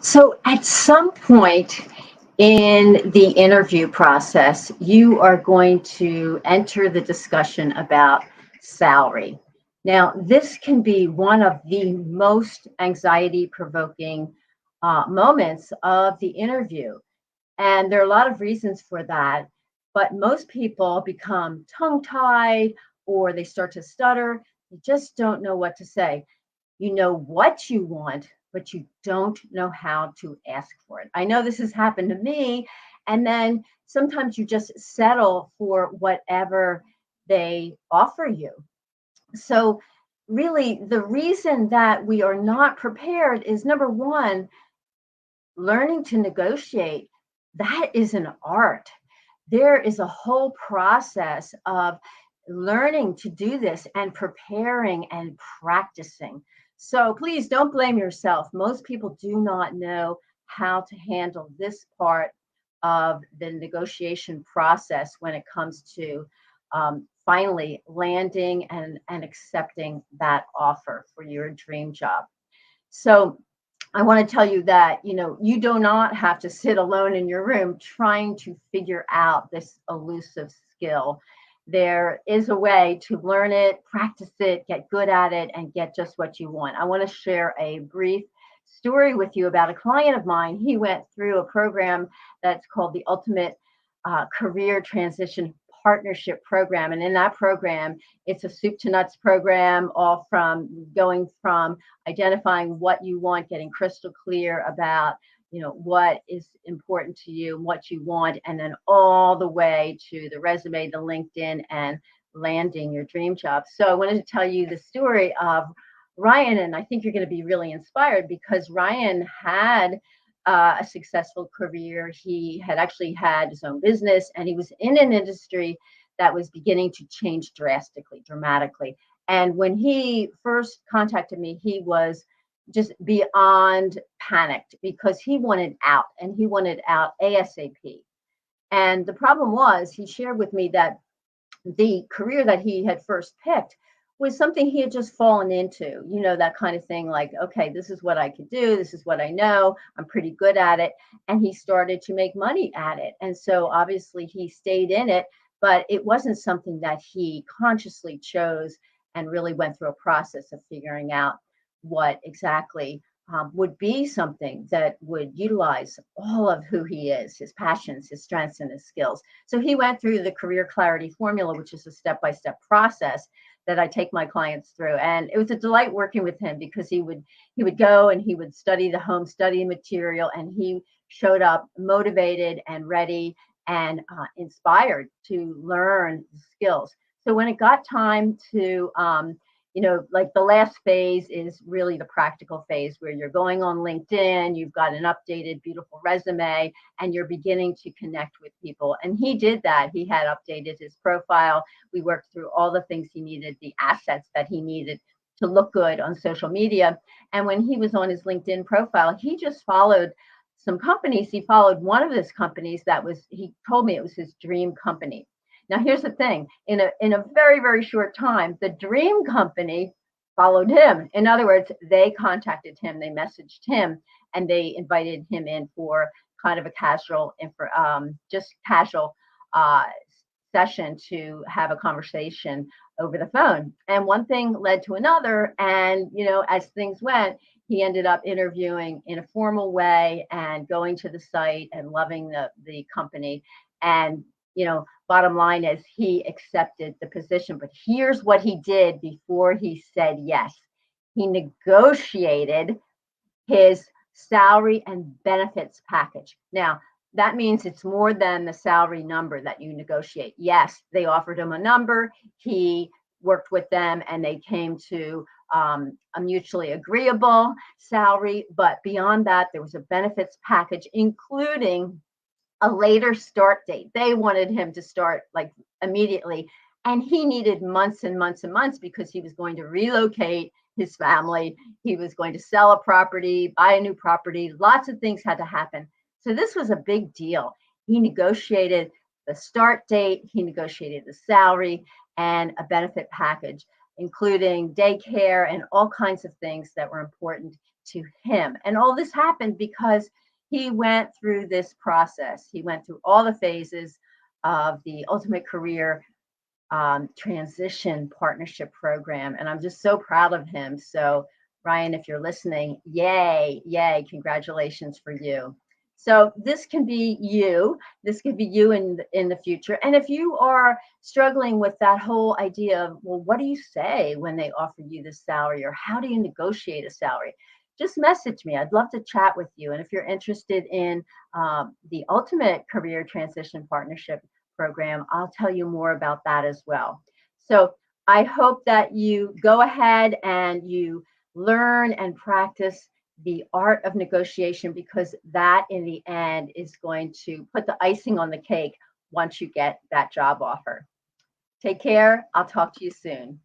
So at some point in the interview process, you are going to enter the discussion about salary. Now, this can be one of the most anxiety provoking moments of the interview. And there are a lot of reasons for that. But most people become tongue tied or they start to stutter. You just don't know what to say. You know what you want, but you don't know how to ask for it. I know this has happened to me. And then sometimes you just settle for whatever they offer you. So, really, the reason that we are not prepared is number one, learning to negotiate. That is an art. There is a whole process of learning to do this and preparing and practicing. So please don't blame yourself. Most people do not know how to handle this part of the negotiation process when it comes to finally landing and accepting that offer for your dream job. So I want to tell you that, you do not have to sit alone in your room trying to figure out this elusive skill. There is a way to learn it, practice it, get good at it, and get just what you want. I want to share a brief story with you about a client of mine. He went through a program that's called the Ultimate Career Transition Partnership Program. And in that program, it's a soup to nuts program, all from going from identifying what you want, getting crystal clear about what is important to you, what you want, and then all the way to the resume, the LinkedIn, and landing your dream job. So I wanted to tell you the story of Ryan, and I think you're going to be really inspired because Ryan had a successful career. He had actually had his own business, and he was in an industry that was beginning to change dramatically. And when he first contacted me, he was just beyond panicked because he wanted out, and he wanted out ASAP. And the problem was, he shared with me that the career that he had first picked was something he had just fallen into, that kind of thing, like, okay, this is what I could do. This is what I know. I'm pretty good at it. And he started to make money at it. And so obviously he stayed in it, but it wasn't something that he consciously chose and really went through a process of figuring out what exactly would be something that would utilize all of who he is, his passions, his strengths, and his skills. So he went through the career clarity formula, which is a step-by-step process that I take my clients through. And it was a delight working with him because he would go and he would study the home, study material, and he showed up motivated and ready and inspired to learn the skills. So when it got time to like the last phase is really the practical phase where you're going on LinkedIn, you've got an updated, beautiful resume, and you're beginning to connect with people. And he did that. He had updated his profile. We worked through all the things he needed, the assets that he needed to look good on social media. And when he was on his LinkedIn profile, he just followed some companies. He followed one of his companies he told me it was his dream company. Now, here's the thing. In a very, very short time, the dream company followed him. In other words, they contacted him, they messaged him, and they invited him in for kind of a casual session to have a conversation over the phone. And one thing led to another. And, as things went, he ended up interviewing in a formal way and going to the site and loving the company. And bottom line is he accepted the position. But here's what he did before he said yes. He negotiated his salary and benefits package. Now, that means it's more than the salary number that you negotiate. Yes, they offered him a number. He worked with them and they came to a mutually agreeable salary. But beyond that, there was a benefits package, including a later start date. They wanted him to start like immediately. And he needed months and months and months because he was going to relocate his family. He was going to sell a property, buy a new property. Lots of things had to happen. So this was a big deal. He negotiated the start date. He negotiated the salary and a benefit package, including daycare and all kinds of things that were important. to him. And all this happened because he went through this process. He went through all the phases of the Ultimate Career Transition Partnership Program. And I'm just so proud of him. So, Ryan, if you're listening, yay, yay, congratulations for you. So this can be you. This could be you in the future. And if you are struggling with that whole idea of, well, what do you say when they offer you this salary, or how do you negotiate a salary? Just message me. I'd love to chat with you. And if you're interested in the Ultimate Career Transition Partnership Program, I'll tell you more about that as well. So I hope that you go ahead and you learn and practice the art of negotiation, because that in the end is going to put the icing on the cake once you get that job offer. Take care. I'll talk to you soon.